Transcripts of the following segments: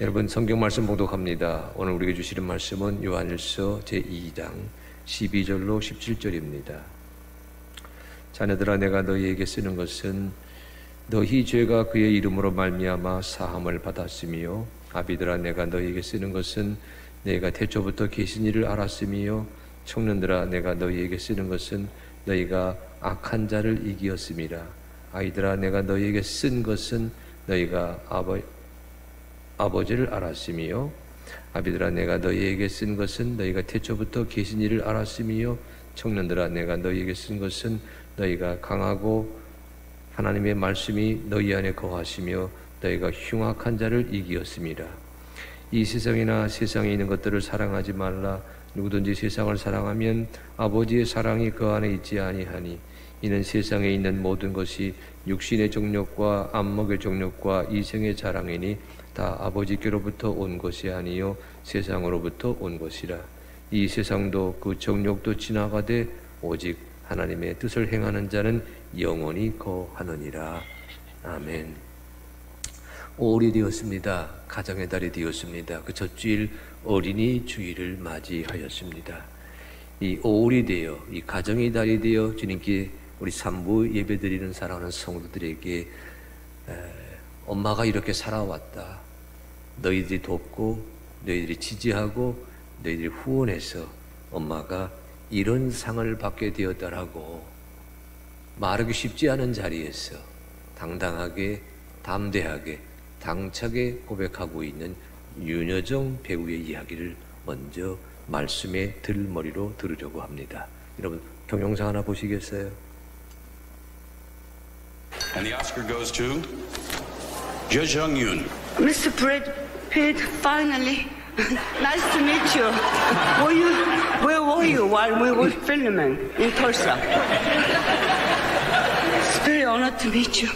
여러분 성경 말씀 봉독합니다. 오늘 우리에게 주시는 말씀은 요한일서 제2장 12절로 17절입니다. 자녀들아, 내가 너희에게 쓰는 것은 너희 죄가 그의 이름으로 말미암아 사함을 받았으며, 아비들아, 내가 너희에게 쓰는 것은 너희가 태초부터 계신 이를 알았으며, 청년들아, 내가 너희에게 쓰는 것은 너희가 악한 자를 이기었음이라. 아이들아, 내가 너희에게 쓴 것은 너희가 아버지를 알았으며, 아비들아, 내가 너희에게 쓴 것은 너희가 태초부터 계신 이를 알았으며, 청년들아, 내가 너희에게 쓴 것은 너희가 강하고 하나님의 말씀이 너희 안에 거하시며 너희가 흉악한 자를 이기었음이라. 이 세상이나 세상에 있는 것들을 사랑하지 말라. 누구든지 세상을 사랑하면 아버지의 사랑이 그 안에 있지 아니하니, 이는 세상에 있는 모든 것이 육신의 정욕과 안목의 정욕과 이생의 자랑이니 다 아버지께로부터 온 것이 아니요 세상으로부터 온 것이라. 이 세상도 그 정욕도 지나가되 오직 하나님의 뜻을 행하는 자는 영원히 거하느니라. 아멘. 5월이 되었습니다. 가정의 달이 되었습니다. 그 첫 주일 어린이 주일을 맞이하였습니다. 이 5월이 되어, 이 가정의 달이 되어 주님께 우리 산부 예배드리는 사랑하는 성도들에게 엄마가 이렇게 살아왔다, 너희들이 돕고 너희들이 지지하고 너희들이 후원해서 엄마가 이런 상을 받게 되었다라고 말하기 쉽지 않은 자리에서 당당하게, 담대하게, 당차게 고백하고 있는 윤여정 배우의 이야기를 먼저 말씀의 들머리로 들으려고 합니다. 여러분 동영상 하나 보시겠어요? And the Oscar goes to Je Jung-yoon. Mr. Brad Pitt, finally. Nice to meet you. Where were you while we were filming in Tulsa? It's very honored to meet you.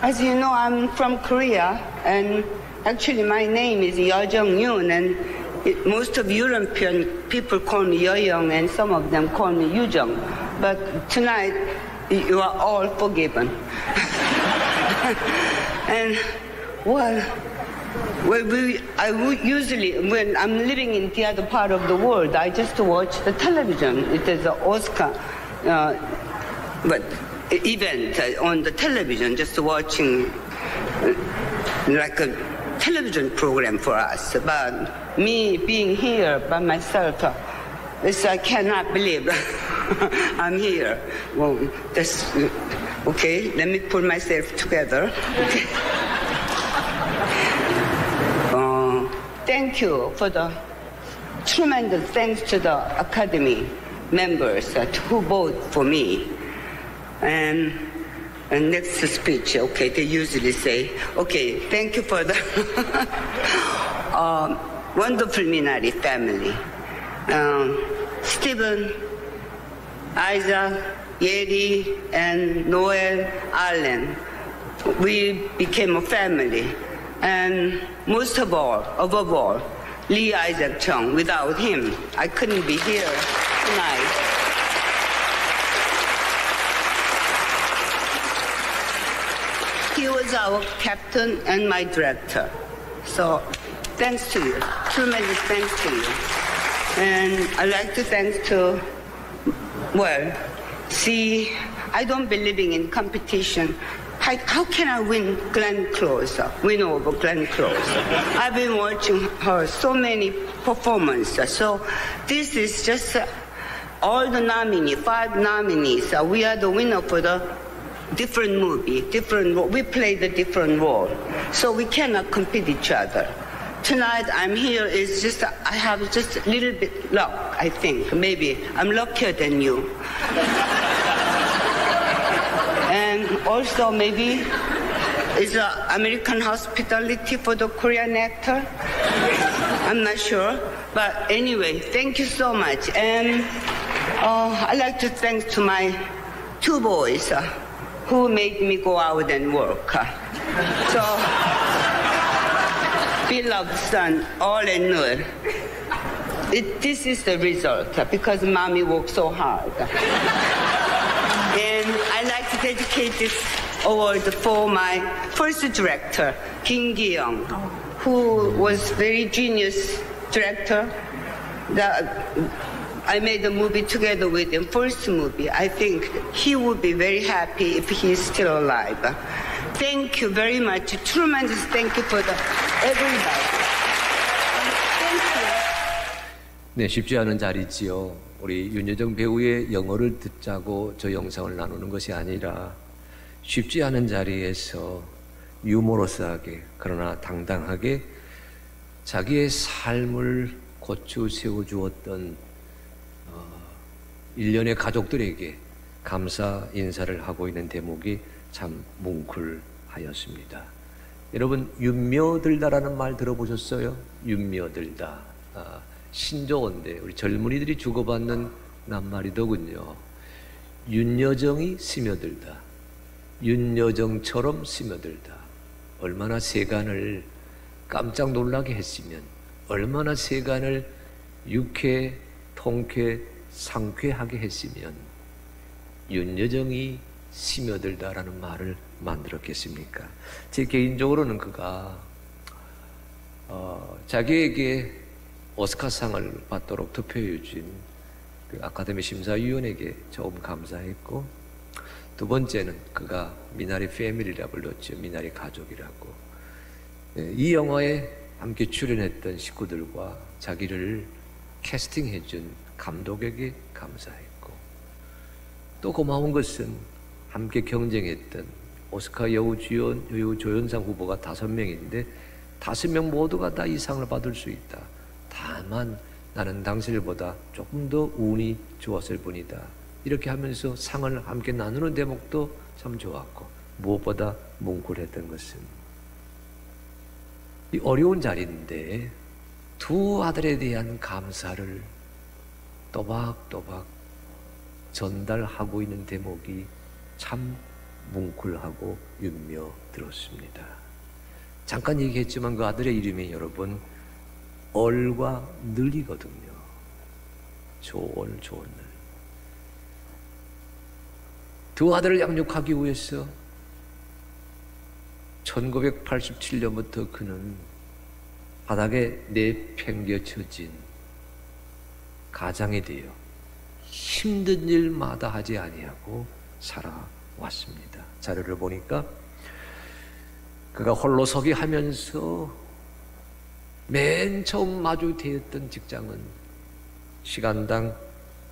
As you know, I'm from Korea, and actually my name is Yo Jung-yoon, and most of European people call me Yo-young, and some of them call me Yu-jung. But tonight, you are all forgiven. And, I would usually, when I'm living in the other part of the world, I just watch the television. It is an Oscar event on the television, just watching like a television program for us. But me being here by myself, I cannot believe I'm here. Well, that's okay. Let me pull myself together. Okay. Thank you for the tremendous thanks to the Academy members who voted for me. And next speech, okay, they usually say, okay, thank you for the wonderful Minari family. Stephen, Isaac, Yeri, and Noel, Allen. We became a family. And most of all, above all, Lee Isaac Chung. Without him, I couldn't be here tonight. He was our captain and my director. So thanks to you, tremendous thanks to you. And I'd like to thanks to, I don't believe in competition. How can I win Glenn Close, win over Glenn Close? I've been watching her so many performances. So this is just all the nominees, 5 nominees. We are the winner for the different movie, different role. We play the different role. So we cannot compete each other. Tonight I'm here is just, I have just a little bit luck, I think. Maybe I'm luckier than you. And also maybe it's American hospitality for the Korean actor. I'm not sure. But anyway, thank you so much. And I'd like to thank to my 2 boys who made me go out and work. So, beloved son, all and all. This is the result because mommy worked so hard. And I'd like to dedicate this award for my first director, Kim Gi-young, who was very genius director. I made a movie together with him, first movie. I think he would be very happy if he's still alive. Thank you very much. Tremendous thank you for everybody. Thank you. 네, 쉽지 않은 자리지요. 우리 윤여정 배우의 영어를 듣자고 저 영상을 나누는 것이 아니라 쉽지 않은 자리에서 유머러스하게 그러나 당당하게 자기의 삶을 고쳐 세워주었던 일련의 가족들에게 감사 인사를 하고 있는 대목이 참 뭉클하였습니다. 여러분, 윤며들다라는 말 들어보셨어요? 윤며들다. 신조어인데 우리 젊은이들이 주고받는 낱말이더군요. 윤여정이 스며들다. 윤여정처럼 스며들다. 얼마나 세간을 깜짝 놀라게 했으면, 얼마나 세간을 유쾌, 통쾌, 상쾌하게 했으면 윤여정이 스며들다라는 말을 만들었겠습니까? 제 개인적으로는 그가 자기에게 오스카상을 받도록 투표해 준 그 아카데미 심사위원에게 처음 감사했고, 두 번째는 그가 미나리 패밀리라 불렀죠. 미나리 가족이라고. 이 영화에 함께 출연했던 식구들과 자기를 캐스팅해 준 감독에게 감사했고, 또 고마운 것은 함께 경쟁했던 오스카 여우 조연상 후보가 5명인데 5명 모두가 다 이 상을 받을 수 있다. 다만 나는 당신들보다 조금 더 운이 좋았을 뿐이다. 이렇게 하면서 상을 함께 나누는 대목도 참 좋았고, 무엇보다 뭉클했던 것은 이 어려운 자리인데 두 아들에 대한 감사를 또박또박 전달하고 있는 대목이 참 뭉클하고 윤며 들었습니다. 잠깐 얘기했지만 그 아들의 이름이 여러분 얼과 늘이거든요. 좋은 늘. 두 아들을 양육하기 위해서 1987년부터 그는 바닥에 내팽겨쳐진 가장이 되어 힘든 일마다 하지 아니하고 살아왔습니다. 자료를 보니까 그가 홀로서기 하면서 맨 처음 마주되었던 직장은 시간당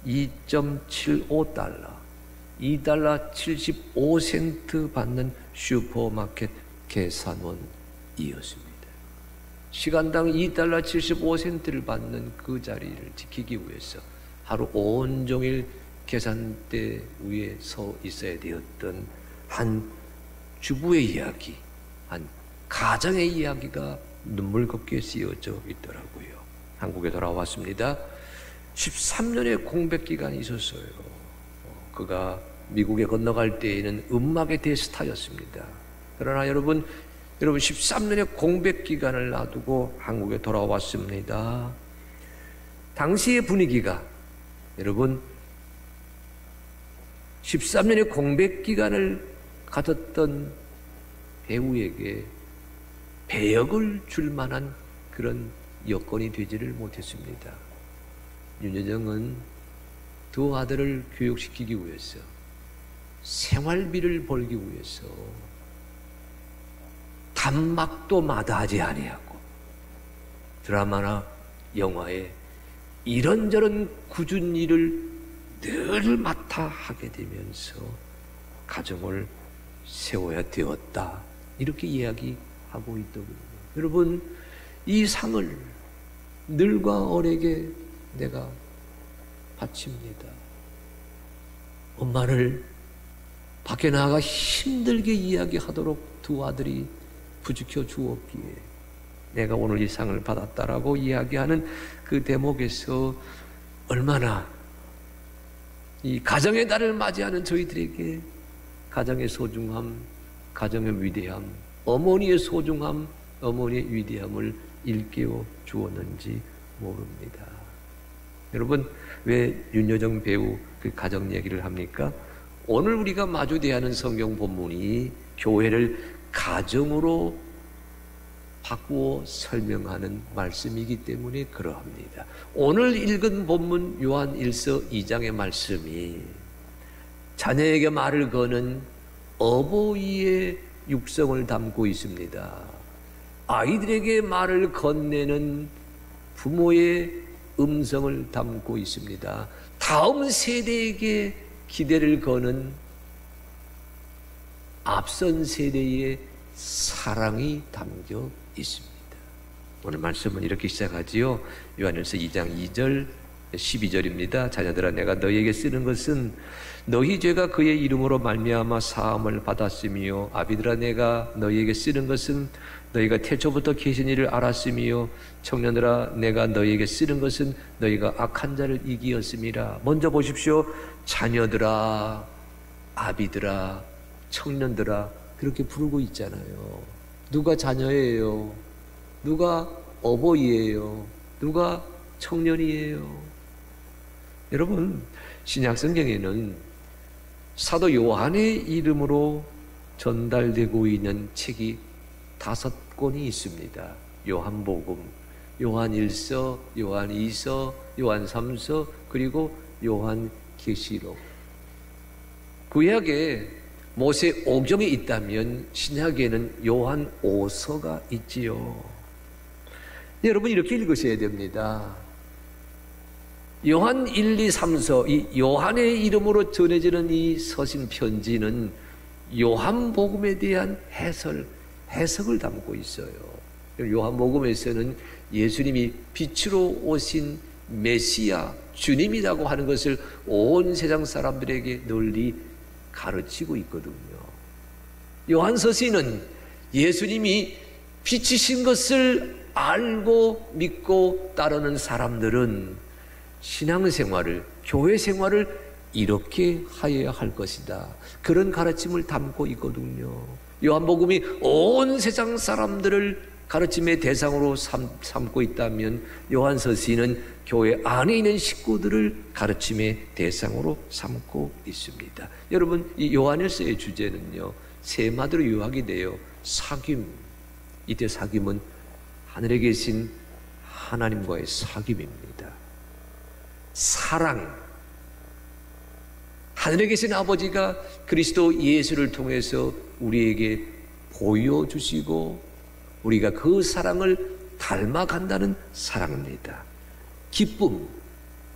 2.75달러, 2달러 75센트 받는 슈퍼마켓 계산원이었습니다. 시간당 2달러 75센트를 받는 그 자리를 지키기 위해서 하루 온종일 계산대 위에 서 있어야 되었던 한 주부의 이야기, 한 가정의 이야기가 눈물겹게 쓰여져 있더라고요. 한국에 돌아왔습니다. 13년의 공백 기간이 있었어요. 그가 미국에 건너갈 때에는 음악의 대스타였습니다. 그러나 여러분 13년의 공백 기간을 놔두고 한국에 돌아왔습니다. 당시의 분위기가 여러분 13년의 공백 기간을 가졌던 배우에게 배역을 줄 만한 그런 여건이 되지를 못했습니다. 윤여정은 두 아들을 교육시키기 위해서, 생활비를 벌기 위해서 단막도 마다하지 아니하고 드라마나 영화에 이런저런 굳은 일을 늘 맡아 하게 되면서 가정을 세워야 되었다. 이렇게 이야기하고 있더군요. 여러분, 이 상을 늘과 어에게 내가 바칩니다. 엄마를 밖에 나가 힘들게 이야기하도록 두 아들이 부추겨 주었기에 내가 오늘 이 상을 받았다라고 이야기하는 그 대목에서 얼마나 이 가정의 달을 맞이하는 저희들에게 가정의 소중함, 가정의 위대함, 어머니의 소중함, 어머니의 위대함을 일깨워 주었는지 모릅니다. 여러분, 왜 윤여정 배우 그 가정 얘기를 합니까? 오늘 우리가 마주 대하는 성경 본문이 교회를 가정으로 바꾸어 설명하는 말씀이기 때문에 그러합니다. 오늘 읽은 본문 요한 1서 2장의 말씀이 자녀에게 말을 거는 어버이의 육성을 담고 있습니다. 아이들에게 말을 건네는 부모의 음성을 담고 있습니다. 다음 세대에게 기대를 거는 앞선 세대의 사랑이 담겨 있습니다. 오늘 말씀은 이렇게 시작하지요. 요한일서 2장 2절 12절입니다. 자녀들아 내가 너희에게 쓰는 것은 너희 죄가 그의 이름으로 말미암아 사함을 받았으며 아비들아 내가 너희에게 쓰는 것은 너희가 태초부터 계신 이를 알았으며 청년들아 내가 너희에게 쓰는 것은 너희가 악한 자를 이기었음이라. 먼저 보십시오. 자녀들아, 아비들아, 청년들아 그렇게 부르고 있잖아요. 누가 자녀예요? 누가 어버이예요? 누가 청년이에요? 여러분, 신약 성경에는 사도 요한의 이름으로 전달되고 있는 책이 5권이 있습니다. 요한복음, 요한 1서, 요한 2서, 요한 3서, 그리고 요한 계시록. 구약에 모세 오경이 있다면 신약에는 요한 5서가 있지요. 여러분 이렇게 읽으셔야 됩니다. 요한 1, 2, 3서 이 요한의 이름으로 전해지는 이 서신 편지는 요한복음에 대한 해석을 담고 있어요. 요한복음에서는 예수님이 빛으로 오신 메시아 주님이라고 하는 것을 온 세상 사람들에게 널리 가르치고 있거든요. 요한서신은 예수님이 빛이신 것을 알고 믿고 따르는 사람들은 신앙생활을, 교회 생활을 이렇게 하여야 할 것이다. 그런 가르침을 담고 있거든요. 요한복음이 온 세상 사람들을 가르침의 대상으로 삼고 있다면 요한서신은 교회 안에 있는 식구들을 가르침의 대상으로 삼고 있습니다. 여러분, 이 요한일서의 주제는요, 세 마디로 요약이 돼요. 사귐. 이때 사귐은 하늘에 계신 하나님과의 사귐입니다. 사랑. 하늘에 계신 아버지가 그리스도 예수를 통해서 우리에게 보여주시고 우리가 그 사랑을 닮아간다는 사랑입니다. 기쁨.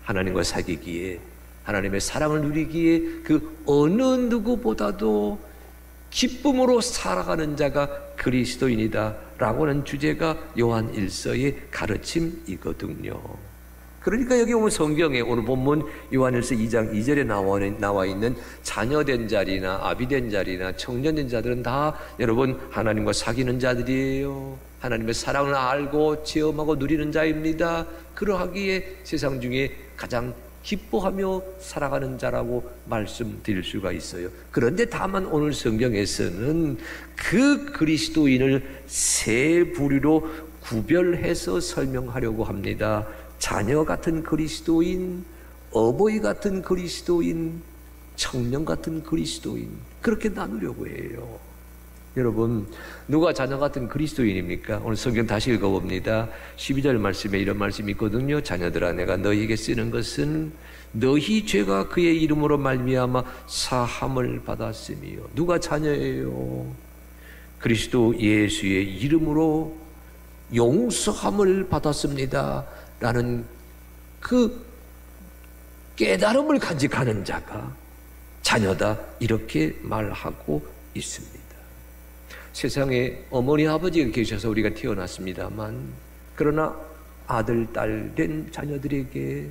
하나님과 사귀기에, 하나님의 사랑을 누리기에 그 어느 누구보다도 기쁨으로 살아가는 자가 그리스도인이다 라고 하는 주제가 요한 1서의 가르침이거든요. 그러니까 여기 오면 성경에 오늘 본문 요한일서 2장 2절에 나와 있는 자녀된 자리나 아비된 자리나 청년된 자들은 다 여러분 하나님과 사귀는 자들이에요. 하나님의 사랑을 알고 체험하고 누리는 자입니다. 그러하기에 세상 중에 가장 기뻐하며 살아가는 자라고 말씀드릴 수가 있어요. 그런데 다만 오늘 성경에서는 그 그리스도인을 세 부류로 구별해서 설명하려고 합니다. 자녀 같은 그리스도인, 어버이 같은 그리스도인, 청년 같은 그리스도인, 그렇게 나누려고 해요. 여러분, 누가 자녀 같은 그리스도인입니까? 오늘 성경 다시 읽어봅니다. 12절 말씀에 이런 말씀이 있거든요. 자녀들아 내가 너희에게 쓰는 것은 너희 죄가 그의 이름으로 말미암아 사함을 받았으며. 누가 자녀예요? 그리스도 예수의 이름으로 용서함을 받았습니다 라는 그 깨달음을 간직하는 자가 자녀다 이렇게 말하고 있습니다. 세상에 어머니 아버지가 계셔서 우리가 태어났습니다만 그러나 아들 딸 된 자녀들에게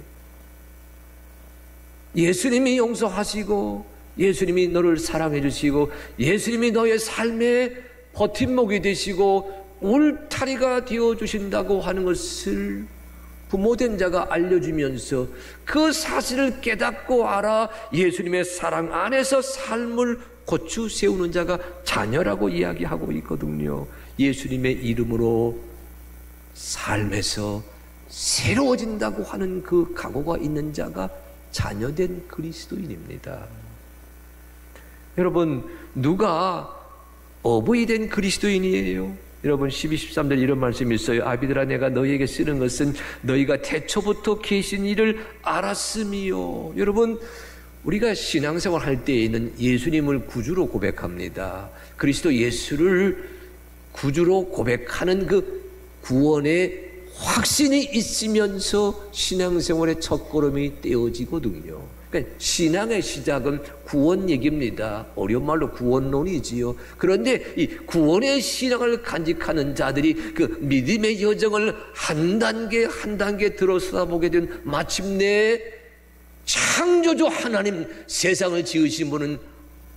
예수님이 용서하시고 예수님이 너를 사랑해 주시고 예수님이 너의 삶의 버팀목이 되시고 울타리가 되어 주신다고 하는 것을 부모된 자가 알려주면서 그 사실을 깨닫고 알아 예수님의 사랑 안에서 삶을 고추 세우는 자가 자녀라고 이야기하고 있거든요. 예수님의 이름으로 삶에서 새로워진다고 하는 그 각오가 있는 자가 자녀된 그리스도인입니다. 여러분, 누가 어부이 된 그리스도인이에요? 여러분 12, 13절 이런 말씀이 있어요. 아비들아 내가 너희에게 쓰는 것은 너희가 태초부터 계신 이를 알았음이요. 여러분, 우리가 신앙생활 할 때에는 예수님을 구주로 고백합니다. 그리스도 예수를 구주로 고백하는 그 구원의 확신이 있으면서 신앙생활의 첫걸음이 떼어지거든요. 그러니까 신앙의 시작은 구원 얘기입니다. 어려운 말로 구원론이지요. 그런데 이 구원의 신앙을 간직하는 자들이 그 믿음의 여정을 한 단계 한 단계 들어서다 보게 된 마침내 창조주 하나님, 세상을 지으신 분은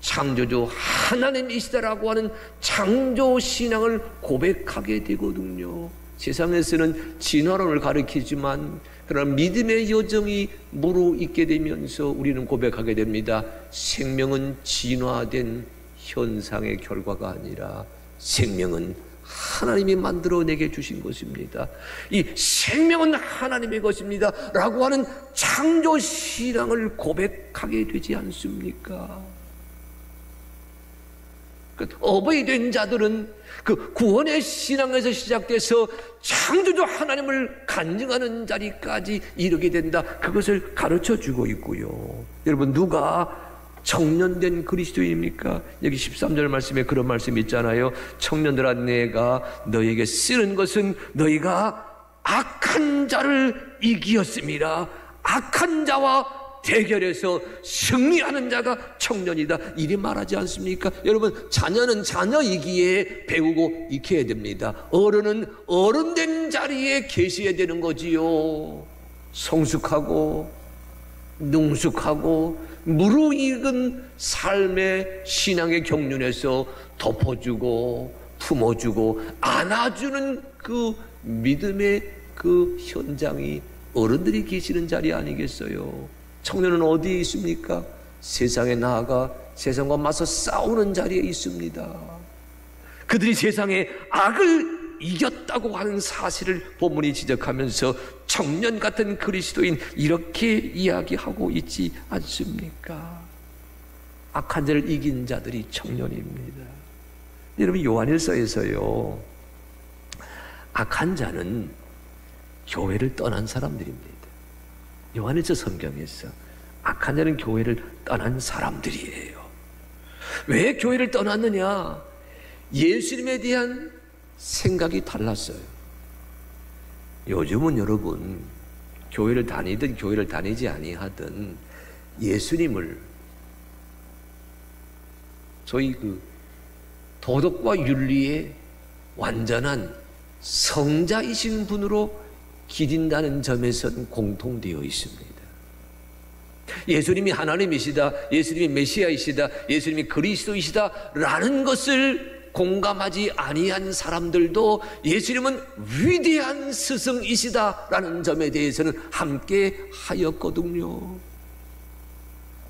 창조주 하나님이시다라고 하는 창조 신앙을 고백하게 되거든요. 세상에서는 진화론을 가르치지만 그러나 믿음의 여정이 무르익게 되면서 우리는 고백하게 됩니다. 생명은 진화된 현상의 결과가 아니라 생명은 하나님이 만들어내게 주신 것입니다. 이 생명은 하나님의 것입니다 라고 하는 창조 신앙을 고백하게 되지 않습니까? 어버이 된 자들은 그 구원의 신앙에서 시작돼서 창조주 하나님을 간증하는 자리까지 이르게 된다. 그것을 가르쳐 주고 있고요. 여러분, 누가 청년된 그리스도인입니까? 여기 13절 말씀에 그런 말씀이 있잖아요. 청년들아 내가 너희에게 쓰는 것은 너희가 악한 자를 이기었음이라. 악한 자와 대결에서 승리하는 자가 청년이다. 이리 말하지 않습니까? 여러분, 자녀는 자녀이기에 배우고 익혀야 됩니다. 어른은 어른된 자리에 계셔야 되는 거지요. 성숙하고 능숙하고 무르익은 삶의 신앙의 경륜에서 덮어주고 품어주고 안아주는 그 믿음의 그 현장이 어른들이 계시는 자리 아니겠어요? 청년은 어디에 있습니까? 세상에 나아가 세상과 맞서 싸우는 자리에 있습니다. 그들이 세상의 악을 이겼다고 하는 사실을 본문이 지적하면서 청년 같은 그리스도인 이렇게 이야기하고 있지 않습니까? 악한 자를 이긴 자들이 청년입니다. 여러분, 요한일서에서요, 악한 자는 교회를 떠난 사람들입니다. 요한일서 성경에서 악한 자는 교회를 떠난 사람들이에요. 왜 교회를 떠났느냐? 예수님에 대한 생각이 달랐어요. 요즘은 여러분, 교회를 다니든 교회를 다니지 아니하든 예수님을 소위 그 도덕과 윤리의 완전한 성자이신 분으로 기린다는 점에서는 공통되어 있습니다. 예수님이 하나님이시다, 예수님이 메시아이시다, 예수님이 그리스도이시다 라는 것을 공감하지 아니한 사람들도 예수님은 위대한 스승이시다 라는 점에 대해서는 함께 하였거든요.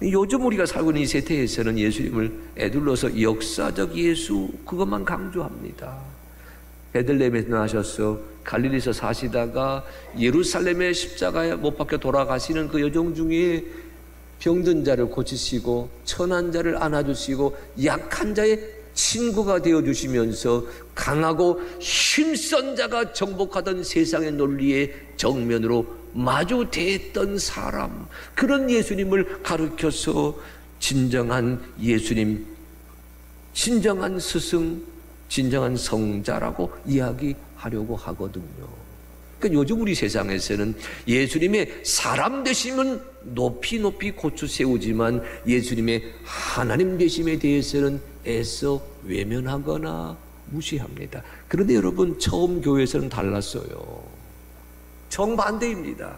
요즘 우리가 살고 있는 이 세태에서는 예수님을 에둘러서 역사적 예수 그것만 강조합니다. 베들레헴에서 나셔서 갈릴리에서 사시다가 예루살렘의 십자가에 못 박혀 돌아가시는 그 여정 중에 병든 자를 고치시고 천한 자를 안아주시고 약한 자의 친구가 되어주시면서 강하고 힘센 자가 정복하던 세상의 논리의 정면으로 마주대했던 사람, 그런 예수님을 가르쳐서 진정한 예수님, 진정한 스승, 진정한 성자라고 이야기하려고 하거든요. 그러니까 요즘 우리 세상에서는 예수님의 사람 되심은 높이 높이 고추 세우지만 예수님의 하나님 되심에 대해서는 애써 외면하거나 무시합니다. 그런데 여러분, 처음 교회에서는 달랐어요. 정반대입니다.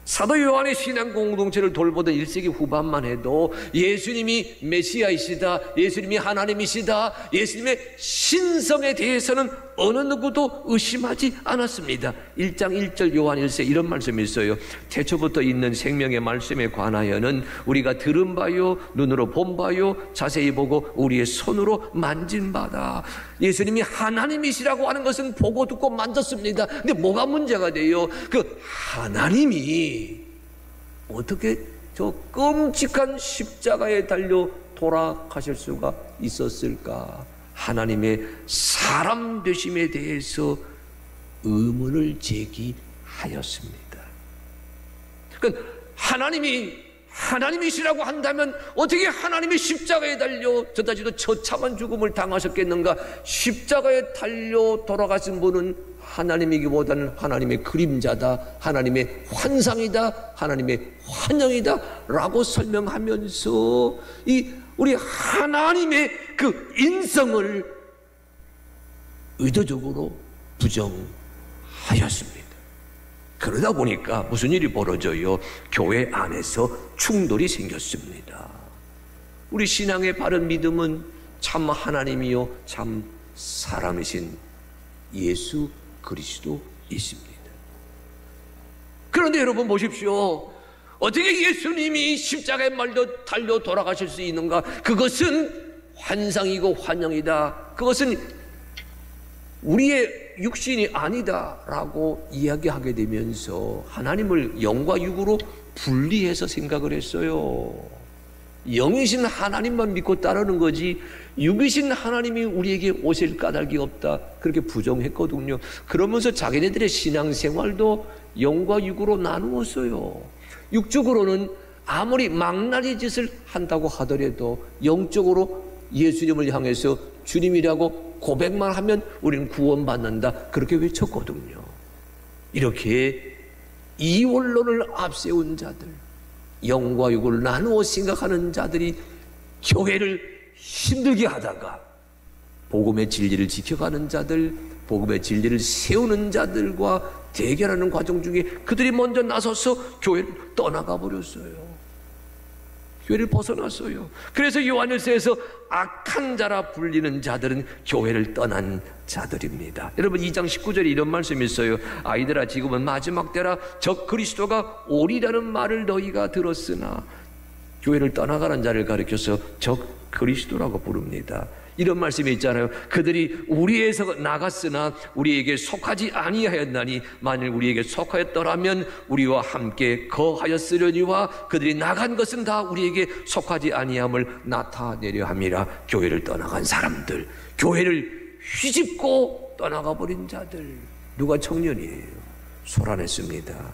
사도 요한의 신앙 공동체를 돌보던 1세기 후반만 해도 예수님이 메시아이시다, 예수님이 하나님이시다, 예수님의 신성에 대해서는 어느 누구도 의심하지 않았습니다. 1장 1절 요한 1세 이런 말씀이 있어요. 태초부터 있는 생명의 말씀에 관하여는 우리가 들은 바요, 눈으로 본 바요, 자세히 보고 우리의 손으로 만진 바다. 예수님이 하나님이시라고 하는 것은 보고 듣고 만졌습니다. 근데 뭐가 문제가 돼요? 그 하나님이 어떻게 저 끔찍한 십자가에 달려 돌아가실 수가 있었을까? 하나님의 사람 되심에 대해서 의문을 제기하였습니다. 그러니까 하나님이시라고 한다면 어떻게 하나님이 십자가에 달려 저다지도 처참한 죽음을 당하셨겠는가? 십자가에 달려 돌아가신 분은 하나님이기보다는 하나님의 그림자다, 하나님의 환상이다, 하나님의 환영이다 라고 설명하면서 우리 하나님의 그 인성을 의도적으로 부정하였습니다. 그러다 보니까 무슨 일이 벌어져요? 교회 안에서 충돌이 생겼습니다. 우리 신앙의 바른 믿음은 참 하나님이요 참 사람이신 예수 그리스도이십니다. 그런데 여러분 보십시오. 어떻게 예수님이 십자가에 달려 돌아가실 수 있는가? 그것은 환상이고 환영이다. 그것은 우리의 육신이 아니다라고 이야기하게 되면서 하나님을 영과 육으로 분리해서 생각을 했어요. 영이신 하나님만 믿고 따르는 거지 육이신 하나님이 우리에게 오실 까닭이 없다, 그렇게 부정했거든요. 그러면서 자기네들의 신앙생활도 영과 육으로 나누었어요. 육적으로는 아무리 망나니 짓을 한다고 하더라도 영적으로 예수님을 향해서 주님이라고 고백만 하면 우리는 구원받는다, 그렇게 외쳤거든요. 이렇게 이원론을 앞세운 자들, 영과 육을 나누어 생각하는 자들이 교회를 힘들게 하다가 복음의 진리를 지켜가는 자들, 복음의 진리를 세우는 자들과 대결하는 과정 중에 그들이 먼저 나서서 교회를 떠나가 버렸어요. 교회를 벗어났어요. 그래서 요한일서에서 악한 자라 불리는 자들은 교회를 떠난 자들입니다. 여러분 2장 19절에 이런 말씀이 있어요. 아이들아, 지금은 마지막 때라. 적 그리스도가 오리라는 말을 너희가 들었으나, 교회를 떠나가는 자를 가리켜서 적 그리스도라고 부릅니다. 이런 말씀이 있잖아요. 그들이 우리에서 나갔으나 우리에게 속하지 아니하였나니 만일 우리에게 속하였더라면 우리와 함께 거하였으려니와 그들이 나간 것은 다 우리에게 속하지 아니함을 나타내려 함이라. 교회를 떠나간 사람들, 교회를 휘집고 떠나가 버린 자들. 누가 청년이에요? 소란했습니다.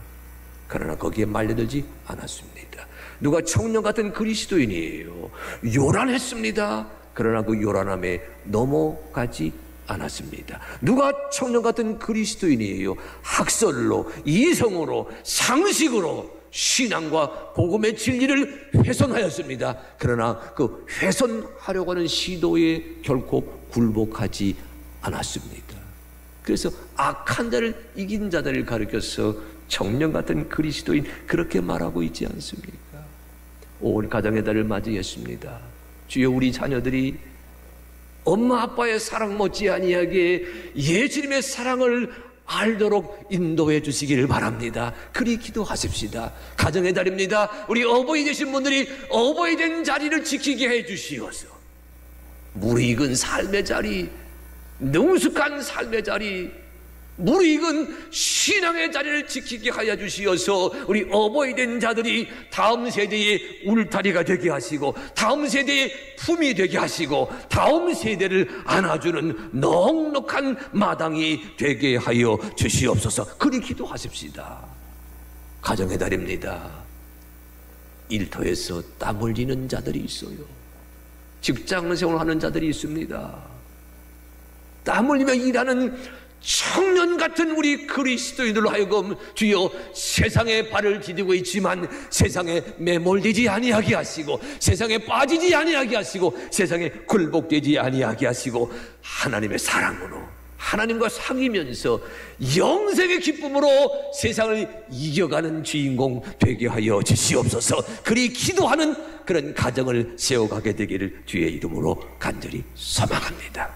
그러나 거기에 말려들지 않았습니다. 누가 청년 같은 그리스도인이에요? 요란했습니다. 그러나 그 요란함에 넘어가지 않았습니다. 누가 청년 같은 그리스도인이에요? 학설로, 이성으로, 상식으로 신앙과 복음의 진리를 훼손하였습니다. 그러나 그 훼손하려고 하는 시도에 결코 굴복하지 않았습니다. 그래서 악한 자를 이긴 자들을 가리켜서 청년 같은 그리스도인, 그렇게 말하고 있지 않습니까? 올 가정의 달을 맞이했습니다. 주여, 우리 자녀들이 엄마 아빠의 사랑 못지 아니하게 예수님의 사랑을 알도록 인도해 주시기를 바랍니다. 그리 기도하십시다. 가정의 달입니다. 우리 어버이 되신 분들이 어버이 된 자리를 지키게 해 주시어서 무르익은 삶의 자리, 능숙한 삶의 자리, 무르익은 신앙의 자리를 지키게 하여 주시어서 우리 어버이 된 자들이 다음 세대의 울타리가 되게 하시고, 다음 세대의 품이 되게 하시고, 다음 세대를 안아주는 넉넉한 마당이 되게 하여 주시옵소서. 그리 기도하십시다. 가정의 달입니다. 일터에서 땀 흘리는 자들이 있어요. 직장 생활하는 자들이 있습니다. 땀 흘리며 일하는 청년 같은 우리 그리스도인들로 하여금 주여, 세상에 발을 디디고 있지만 세상에 매몰되지 아니하게 하시고, 세상에 빠지지 아니하게 하시고, 세상에 굴복되지 아니하게 하시고, 하나님의 사랑으로 하나님과 사귀면서 영생의 기쁨으로 세상을 이겨가는 주인공 되게 하여 주시옵소서. 그리 기도하는 그런 가정을 세워가게 되기를 주의 이름으로 간절히 소망합니다.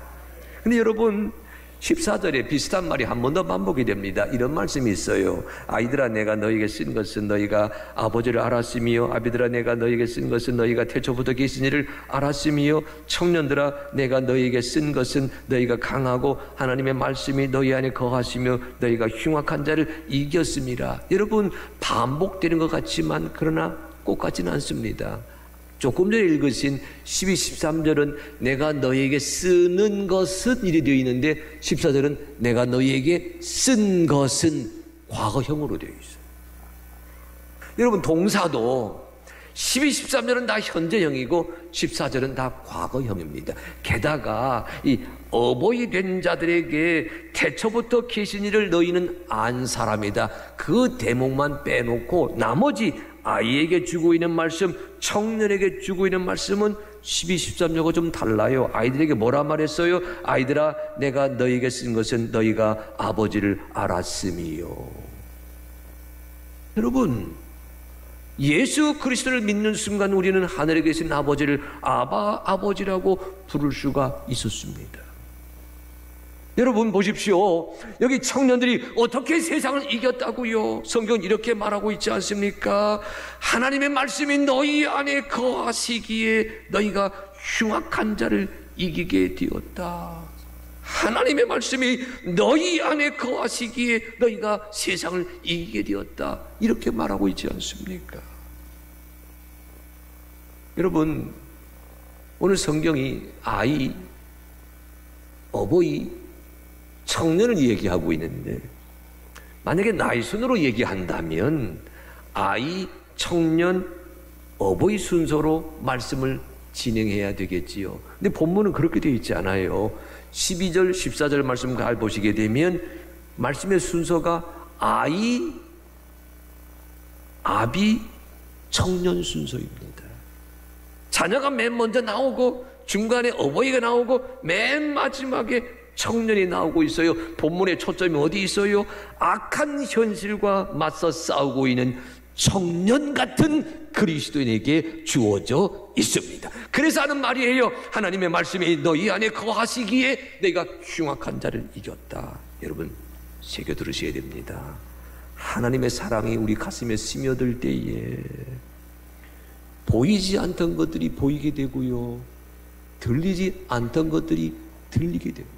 근데 여러분, 14절에 비슷한 말이 한 번 더 반복이 됩니다. 이런 말씀이 있어요. 아이들아, 내가 너희에게 쓴 것은 너희가 아버지를 알았으며, 아비들아, 내가 너희에게 쓴 것은 너희가 태초부터 계신 이를 알았으며, 청년들아, 내가 너희에게 쓴 것은 너희가 강하고 하나님의 말씀이 너희 안에 거하시며 너희가 흉악한 자를 이겼음이라. 여러분, 반복되는 것 같지만 그러나 꼭 같지는 않습니다. 조금 전에 읽으신 12, 13절은 내가 너희에게 쓰는 것은 이래 되어 있는데 14절은 내가 너희에게 쓴 것은 과거형으로 되어 있어요. 여러분 동사도 12, 13절은 다 현재형이고 14절은 다 과거형입니다. 게다가 이 어버이 된 자들에게 태초부터 계신 이를 너희는 안 사람이다. 그 대목만 빼놓고 나머지 아이에게 주고 있는 말씀, 청년에게 주고 있는 말씀은 12, 13절과 좀 달라요. 아이들에게 뭐라 말했어요? 아이들아 내가 너희에게 쓴 것은 너희가 아버지를 알았음이요. 여러분 예수 그리스도를 믿는 순간 우리는 하늘에 계신 아버지를 아버지라고 부를 수가 있었습니다. 여러분 보십시오. 여기 청년들이 어떻게 세상을 이겼다고요? 성경은 이렇게 말하고 있지 않습니까? 하나님의 말씀이 너희 안에 거하시기에 너희가 흉악한 자를 이기게 되었다. 하나님의 말씀이 너희 안에 거하시기에 너희가 세상을 이기게 되었다. 이렇게 말하고 있지 않습니까? 여러분 오늘 성경이 아이, 어버이, 청년을 얘기하고 있는데 만약에 나이 순으로 얘기한다면 아이, 청년, 어버이 순서로 말씀을 진행해야 되겠지요. 근데 본문은 그렇게 되어 있지 않아요. 12절, 14절 말씀 잘 보시게 되면 말씀의 순서가 아이, 아비, 청년 순서입니다. 자녀가 맨 먼저 나오고 중간에 어버이가 나오고 맨 마지막에 청년이 나오고 있어요. 본문의 초점이 어디 있어요? 악한 현실과 맞서 싸우고 있는 청년 같은 그리스도인에게 주어져 있습니다. 그래서 하는 말이에요. 하나님의 말씀이 너희 안에 거하시기에 너희가 흉악한 자를 이겼다. 여러분 새겨 들으셔야 됩니다. 하나님의 사랑이 우리 가슴에 스며들 때에 보이지 않던 것들이 보이게 되고요, 들리지 않던 것들이 들리게 됩니다.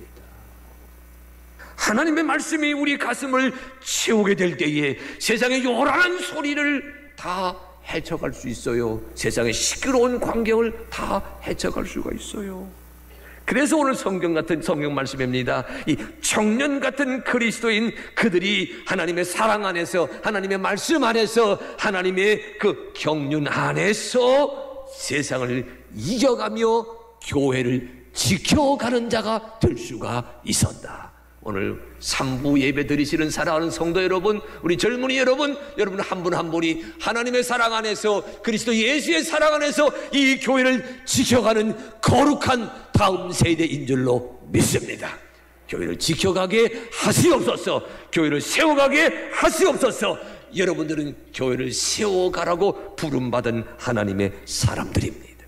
하나님의 말씀이 우리 가슴을 채우게 될 때에 세상의 요란한 소리를 다 헤쳐갈 수 있어요. 세상의 시끄러운 광경을 다 헤쳐갈 수가 있어요. 그래서 오늘 성경 같은 성경 말씀입니다. 이 청년 같은 그리스도인 그들이 하나님의 사랑 안에서, 하나님의 말씀 안에서, 하나님의 그 경륜 안에서 세상을 이겨가며 교회를 지켜가는 자가 될 수가 있었다. 오늘 3부 예배 드리시는 사랑하는 성도 여러분, 우리 젊은이 여러분, 여러분 한 분 한 분이 하나님의 사랑 안에서, 그리스도 예수의 사랑 안에서 이 교회를 지켜가는 거룩한 다음 세대인 줄로 믿습니다. 교회를 지켜가게 하시옵소서. 교회를 세워가게 하시옵소서. 여러분들은 교회를 세워가라고 부름받은 하나님의 사람들입니다.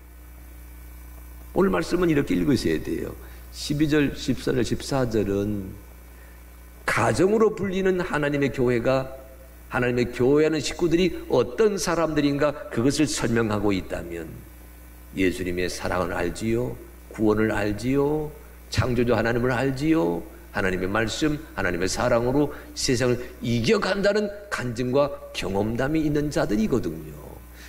오늘 말씀은 이렇게 읽으셔야 돼요. 12절, 14절, 14절은 가정으로 불리는 하나님의 교회가, 하나님의 교회하는 식구들이 어떤 사람들인가 그것을 설명하고 있다면 예수님의 사랑을 알지요, 구원을 알지요, 창조주 하나님을 알지요, 하나님의 말씀, 하나님의 사랑으로 세상을 이겨간다는 간증과 경험담이 있는 자들이거든요.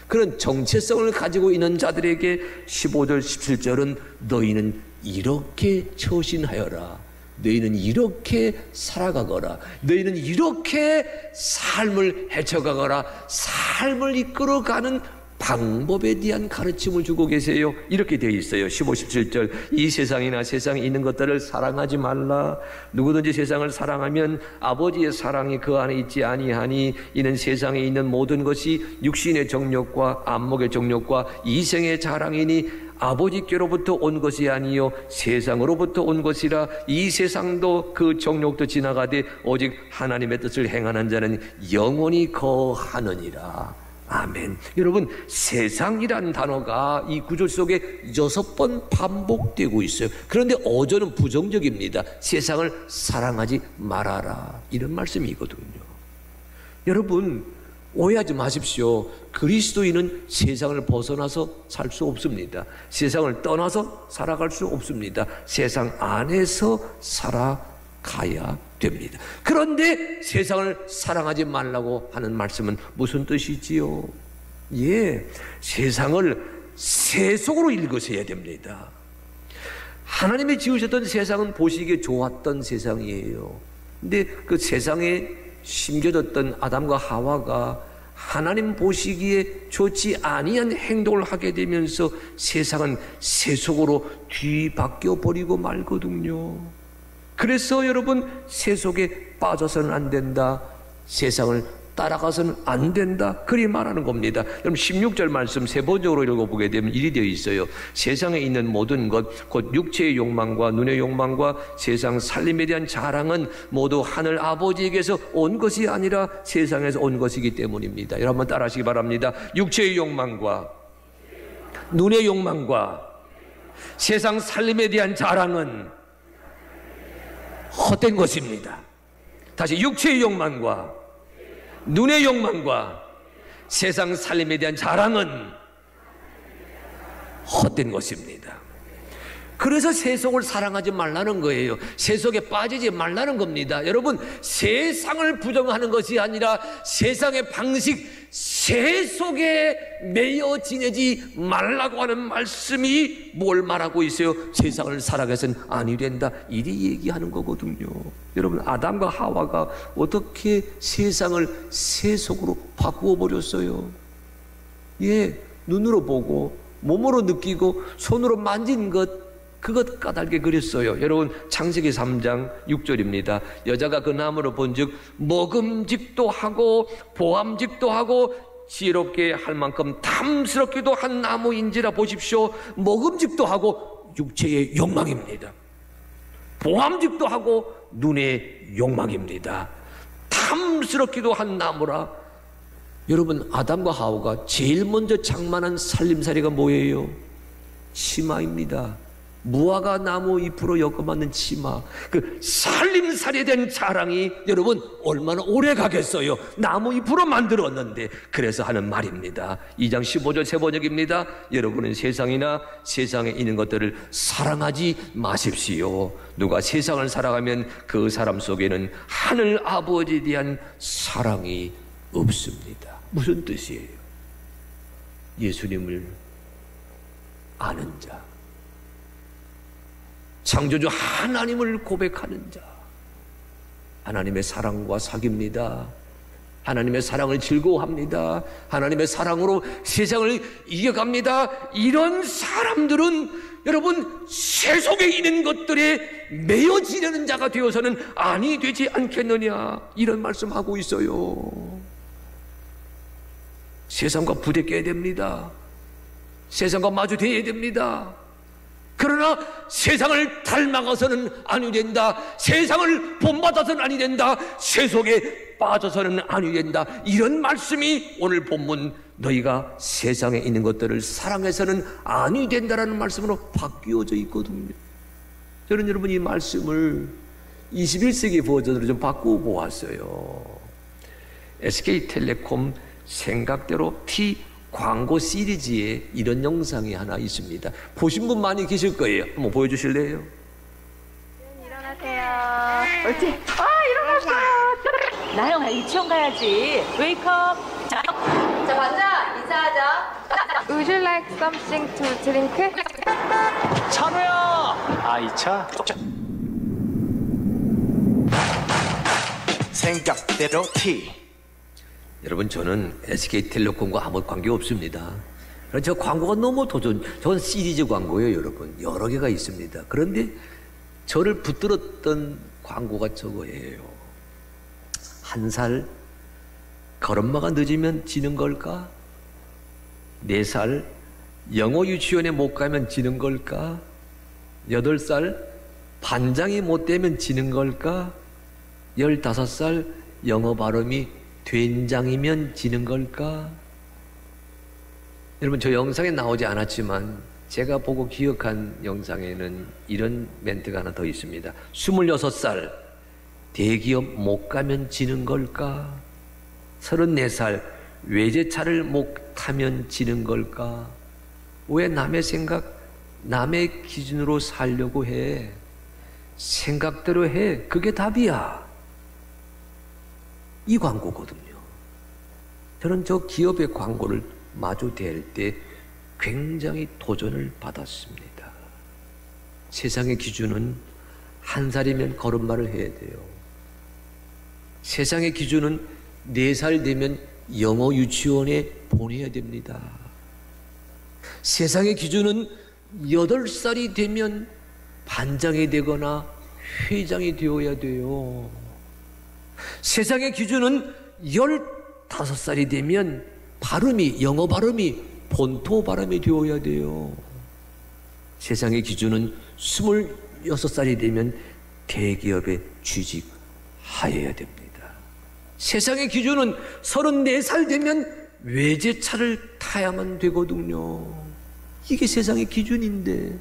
그런 정체성을 가지고 있는 자들에게 15절, 17절은 너희는 이렇게 처신하여라, 너희는 이렇게 살아가거라, 너희는 이렇게 삶을 헤쳐가거라, 삶을 이끌어가는 방법에 대한 가르침을 주고 계세요. 이렇게 되어 있어요. 15, 17절 이 세상이나 세상에 있는 것들을 사랑하지 말라. 누구든지 세상을 사랑하면 아버지의 사랑이 그 안에 있지 아니하니 이는 세상에 있는 모든 것이 육신의 정욕과 안목의 정욕과 이생의 자랑이니 아버지께로부터 온 것이 아니요 세상으로부터 온 것이라. 이 세상도 그 정욕도 지나가되 오직 하나님의 뜻을 행하는 자는 영원히 거하느니라. 아멘. 여러분, 세상이란 단어가 이 구절 속에 6번 반복되고 있어요. 그런데 어조는 부정적입니다. 세상을 사랑하지 말아라, 이런 말씀이거든요. 여러분, 오해하지 마십시오. 그리스도인은 세상을 벗어나서 살 수 없습니다. 세상을 떠나서 살아갈 수 없습니다. 세상 안에서 살아가야 됩니다. 그런데 세상을 사랑하지 말라고 하는 말씀은 무슨 뜻이지요? 예, 세상을 세속으로 읽으셔야 됩니다. 하나님이 지으셨던 세상은 보시기에 좋았던 세상이에요. 근데 그 세상에 심겨졌던 아담과 하와가 하나님 보시기에 좋지 아니한 행동을 하게 되면서 세상은 세속으로 뒤바뀌어 버리고 말거든요. 그래서 여러분, 세속에 빠져서는 안 된다, 세상을 따라가서는 안 된다, 그리 말하는 겁니다. 여러분 16절 말씀 세 번역으로 읽어보게 되면 이리 되어 있어요. 세상에 있는 모든 것, 곧 육체의 욕망과 눈의 욕망과 세상 살림에 대한 자랑은 모두 하늘 아버지에게서 온 것이 아니라 세상에서 온 것이기 때문입니다. 여러분 한번 따라 하시기 바랍니다. 육체의 욕망과 눈의 욕망과 세상 살림에 대한 자랑은 헛된 것입니다. 다시, 육체의 욕망과 눈의 욕망과 세상 살림에 대한 자랑은 헛된 것입니다. 그래서 세속을 사랑하지 말라는 거예요. 세속에 빠지지 말라는 겁니다. 여러분, 세상을 부정하는 것이 아니라 세상의 방식, 세속에 매여 지내지 말라고 하는 말씀이 뭘 말하고 있어요? 세상을 살아가서는 아니 된다, 이리 얘기하는 거거든요. 여러분, 아담과 하와가 어떻게 세상을 세속으로 바꾸어 버렸어요? 예, 눈으로 보고 몸으로 느끼고 손으로 만진 것, 그것 까닭에 그렸어요. 여러분, 창세기 3장 6절입니다. 여자가 그 나무를 본즉 먹음직도 하고 보암직도 하고 지혜롭게 할 만큼 탐스럽기도 한 나무인지라 보십시오. 먹음직도 하고 육체의 욕망입니다. 보암직도 하고 눈의 욕망입니다. 탐스럽기도 한 나무라. 여러분, 아담과 하와가 제일 먼저 장만한 살림살이가 뭐예요? 치마입니다. 무화과 나무 잎으로 엮어맞는 치마. 그 살림살이에 대한 자랑이 여러분 얼마나 오래 가겠어요? 나무 잎으로 만들었는데. 그래서 하는 말입니다. 2장 15절 세 번역입니다. 여러분은 세상이나 세상에 있는 것들을 사랑하지 마십시오. 누가 세상을 살아가면 그 사람 속에는 하늘 아버지에 대한 사랑이 없습니다. 무슨 뜻이에요? 예수님을 아는 자, 창조주 하나님을 고백하는 자, 하나님의 사랑과 사귑니다. 하나님의 사랑을 즐거워합니다. 하나님의 사랑으로 세상을 이겨갑니다. 이런 사람들은 여러분, 세속에 있는 것들에 매여 지내는 자가 되어서는 아니 되지 않겠느냐, 이런 말씀하고 있어요. 세상과 부대껴야 됩니다. 세상과 마주대야 됩니다. 그러나 세상을 닮아가서는 아니 된다, 세상을 본받아서는 아니 된다, 세속에 빠져서는 아니 된다, 이런 말씀이 오늘 본문 너희가 세상에 있는 것들을 사랑해서는 아니 된다라는 말씀으로 바뀌어져 있거든요. 저는 여러분 이 말씀을 21세기 버전으로 좀 바꾸어 보았어요. SK텔레콤 생각대로 T 광고 시리즈에 이런 영상이 하나 있습니다. 보신 분 많이 계실 거예요. 한번 보여주실래요? 일어나세요. 옳지? 일어났어. 나영아, 유치원 가야지. 웨이크업. 자, 반자 인사하자. Would you like something to drink? 찬우야! 아이차 생각대로 티. 여러분, 저는 SK텔레콤과 아무 관계 없습니다. 저 광고가 너무 저건 시리즈 광고예요. 여러분, 여러 개가 있습니다. 그런데 저를 붙들었던 광고가 저거예요. 1살 걸음마가 늦으면 지는 걸까? 4살 영어 유치원에 못 가면 지는 걸까? 8살 반장이 못 되면 지는 걸까? 15살 영어 발음이 된장이면 지는 걸까? 여러분, 저 영상에 나오지 않았지만 제가 보고 기억한 영상에는 이런 멘트가 하나 더 있습니다. 26살 대기업 못 가면 지는 걸까? 34살 외제차를 못 타면 지는 걸까? 왜 남의 생각, 남의 기준으로 살려고 해? 생각대로 해. 그게 답이야. 이 광고거든요. 저는 저 기업의 광고를 마주 댈 때 굉장히 도전을 받았습니다. 세상의 기준은 1살이면 걸음마를 해야 돼요. 세상의 기준은 4살 되면 영어 유치원에 보내야 됩니다. 세상의 기준은 8살이 되면 반장이 되거나 회장이 되어야 돼요. 세상의 기준은 15살이 되면 영어 발음이 본토 발음이 되어야 돼요. 세상의 기준은 26살이 되면 대기업에 취직하여야 됩니다. 세상의 기준은 34살 되면 외제차를 타야만 되거든요. 이게 세상의 기준인데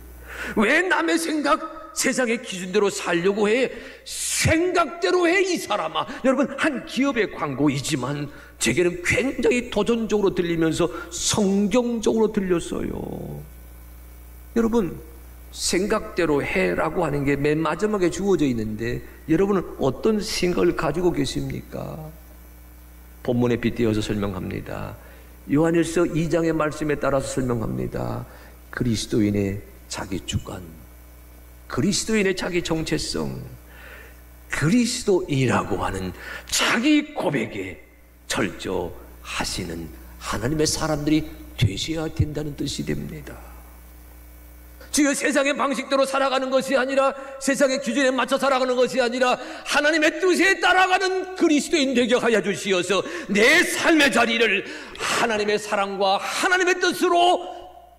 왜 남의 생각, 세상의 기준대로 살려고 해? 생각대로 해, 이 사람아. 여러분, 한 기업의 광고이지만 제게는 굉장히 도전적으로 들리면서 성경적으로 들렸어요. 여러분, 생각대로 해라고 하는 게 맨 마지막에 주어져 있는데 여러분은 어떤 생각을 가지고 계십니까? 본문에 빗대어서 설명합니다. 요한일서 2장의 말씀에 따라서 설명합니다. 그리스도인의 자기 주관, 그리스도인의 자기 정체성, 그리스도인이라고 하는 자기 고백에 철저하시는 하나님의 사람들이 되셔야 된다는 뜻이 됩니다. 주여, 세상의 방식대로 살아가는 것이 아니라, 세상의 기준에 맞춰 살아가는 것이 아니라 하나님의 뜻에 따라가는 그리스도인 되게 하여 주시어서 내 삶의 자리를 하나님의 사랑과 하나님의 뜻으로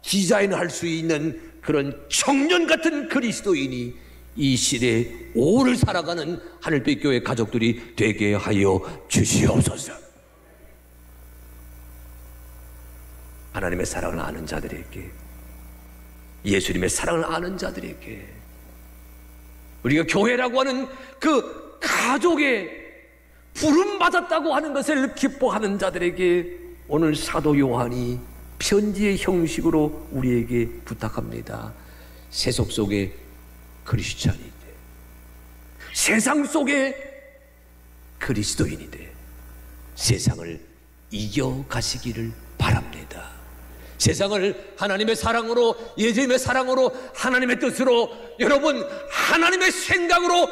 디자인할 수 있는 그런 청년 같은 그리스도인이 이 시대에 오를 살아가는 하늘빛교회 가족들이 되게 하여 주시옵소서. 하나님의 사랑을 아는 자들에게, 예수님의 사랑을 아는 자들에게, 우리가 교회라고 하는 그 가족에 부름받았다고 하는 것을 기뻐하는 자들에게 오늘 사도 요한이 편지의 형식으로 우리에게 부탁합니다. 세속 속에 크리스찬이 돼, 세상 속에 그리스도인이 돼 세상을 이겨가시기를 바랍니다. 세상을 하나님의 사랑으로, 예수님의 사랑으로, 하나님의 뜻으로, 여러분 하나님의 생각으로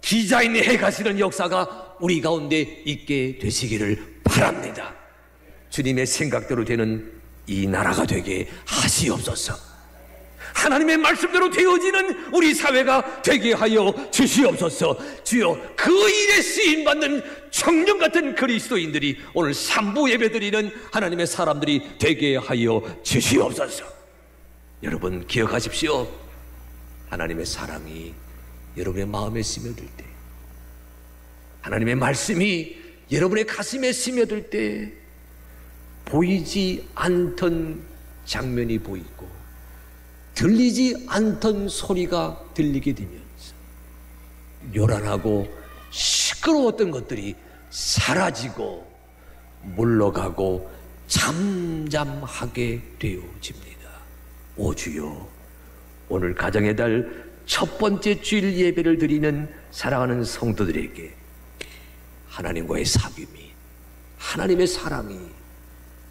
디자인해 가시는 역사가 우리 가운데 있게 되시기를 바랍니다. 주님의 생각대로 되는 이 나라가 되게 하시옵소서. 하나님의 말씀대로 되어지는 우리 사회가 되게 하여 주시옵소서. 주여, 그 일에 쓰임받는 청년 같은 그리스도인들이 오늘 3부 예배드리는 하나님의 사람들이 되게 하여 주시옵소서. 여러분 기억하십시오. 하나님의 사랑이 여러분의 마음에 스며들 때, 하나님의 말씀이 여러분의 가슴에 스며들 때 보이지 않던 장면이 보이고 들리지 않던 소리가 들리게 되면서 요란하고 시끄러웠던 것들이 사라지고 물러가고 잠잠하게 되어집니다. 오 주여, 오늘 가정의 달 첫 번째 주일 예배를 드리는 사랑하는 성도들에게 하나님과의 사귐이, 하나님의 사랑이,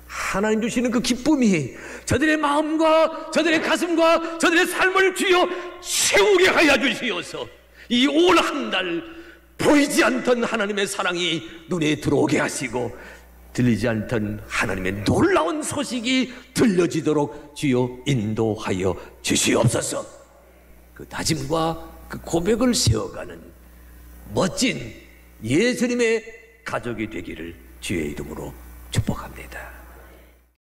하나님 주시는 그 기쁨이 저들의 마음과 저들의 가슴과 저들의 삶을 주여 세우게 하여 주시어서 이 올 한 달 보이지 않던 하나님의 사랑이 눈에 들어오게 하시고 들리지 않던 하나님의 놀라운 소식이 들려지도록 주여 인도하여 주시옵소서. 그 다짐과 그 고백을 세워가는 멋진 예수님의 가족이 되기를 주의 이름으로 축복합니다.